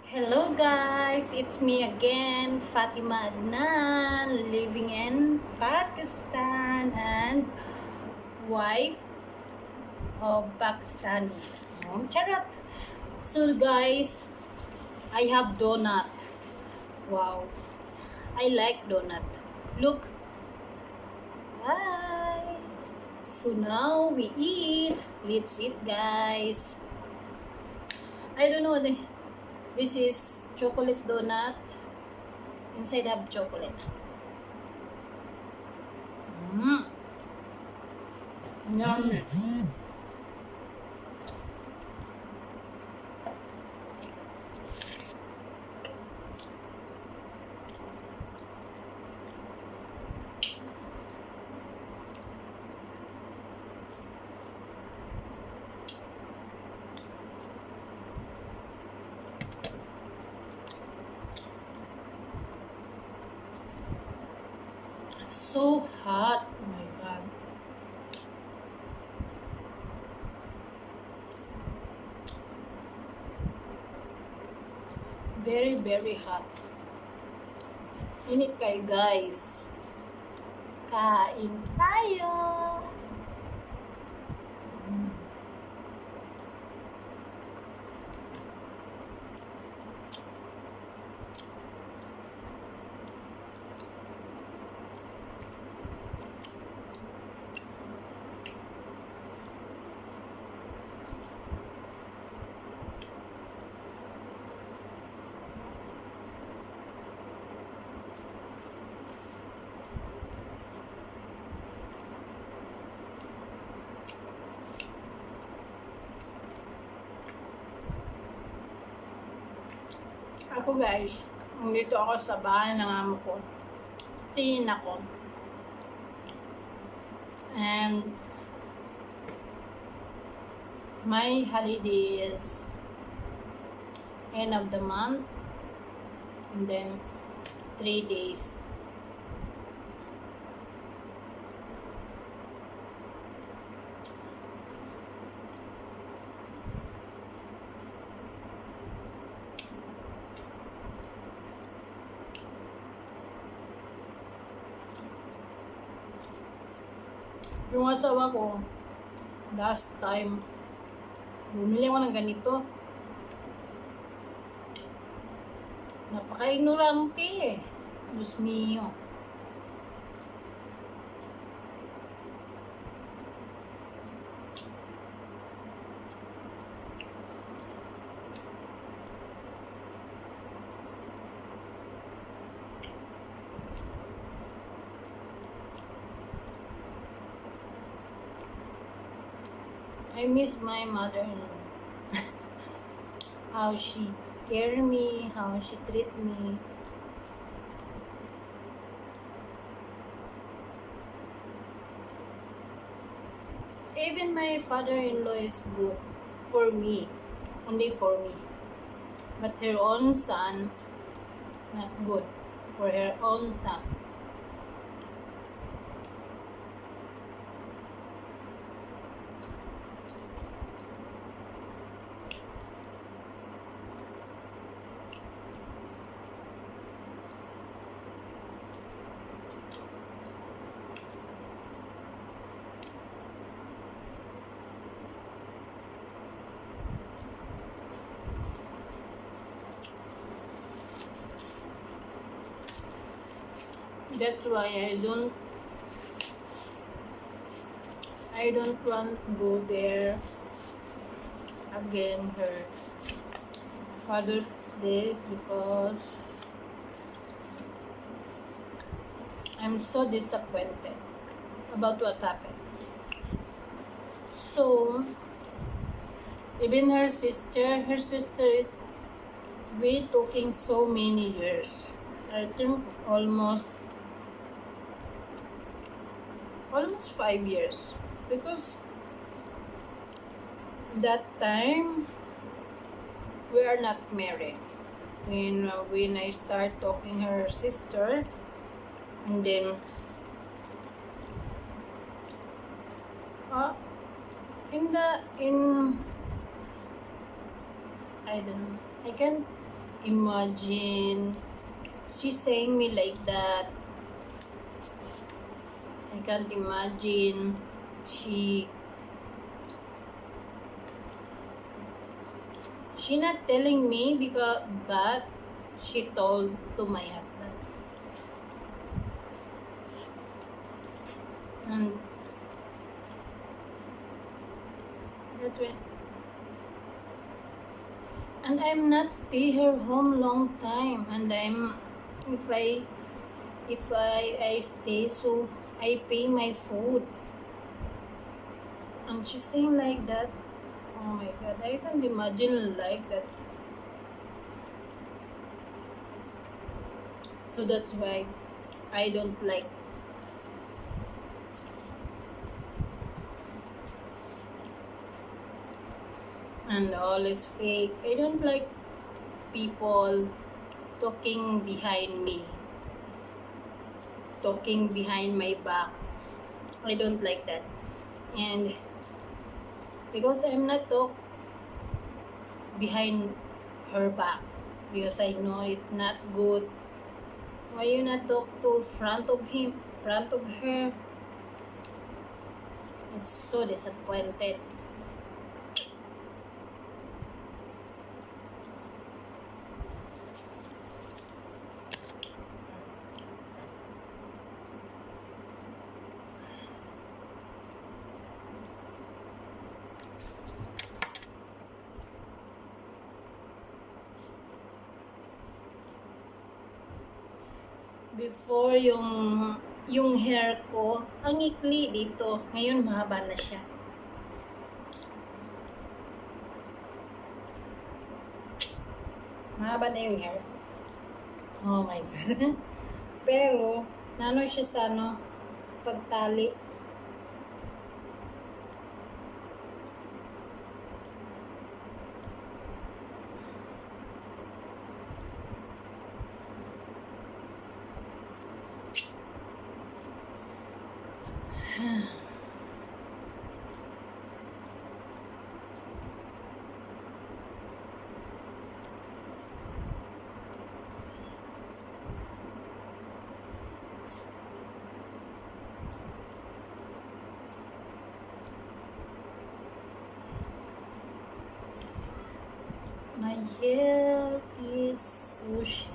Hello guys, it's me again, Fatima Adnan, living in Pakistan and wife of Pakistani. Charot. So guys, I have donut. Wow, I like donut. Look. Hi. So now we eat. Let's eat guys. I don't know. This is chocolate donut. Inside have chocolate. Mmm. Yum. So hot. Oh my god. Very, very hot. Init kayo guys. Kain tayo. Ako guys, nandito ako sa bahay ng amo ko. Stayin ako. And my holiday is end of the month. And then 3 days. Yung asawa ko, last time, bumili ako ng ganito. Napaka-ignorante eh. Diyos mio. I miss my mother-in-law. How she care me, how she treat me. Even my father-in-law is good for me, only for me. But her own son, not good for her own son. That's why I don't want to go there again her Father's Day because I'm so disappointed about what happened. So even her sister is we talking so many years. I think almost 5 years because that time we are not married when I start talking her sister, and then in I don't know, I can't imagine she's saying me like that. I can't imagine she not telling me because but she told to my husband. And that way. And I'm not stay here home long time, and if I stay, so I pay my food. And she's saying like that. Oh my god, I can't imagine like that. So that's why I don't like. And all is fake. I don't like people talking behind me, talking behind my back. I don't like that. And because I'm not talk behind her back, because I know it's not good. Why you not talk to front of him, front of her? It's so disappointed. Before yung hair ko, ang ikli dito. Ngayon mahaba na siya. Mahaba na yung hair. Oh my God. Pero, nano siya sa pagtali. My hair is so shiny.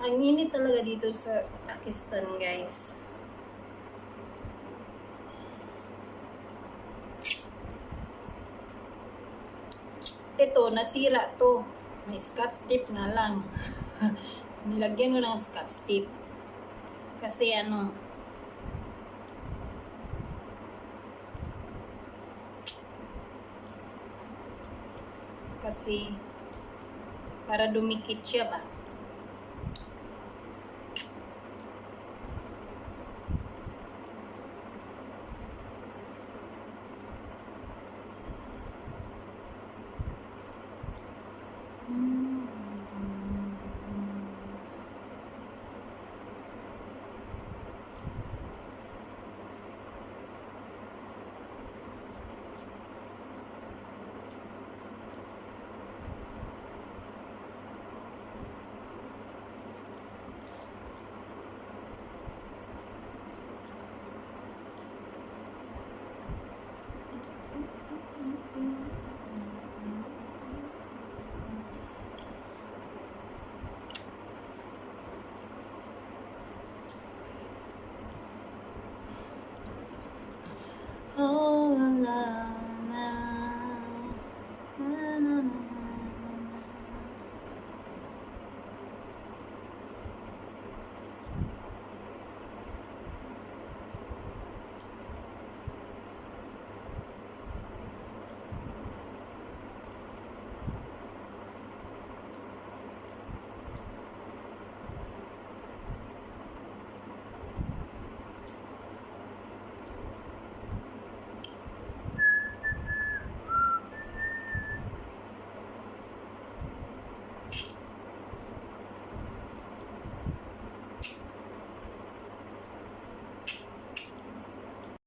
Ang init talaga dito sa Pakistan, guys. Ito, nasira to. May scotch tape na lang. Nilagyan ko ng scotch tape. Kasi kasi para dumikit siya ba.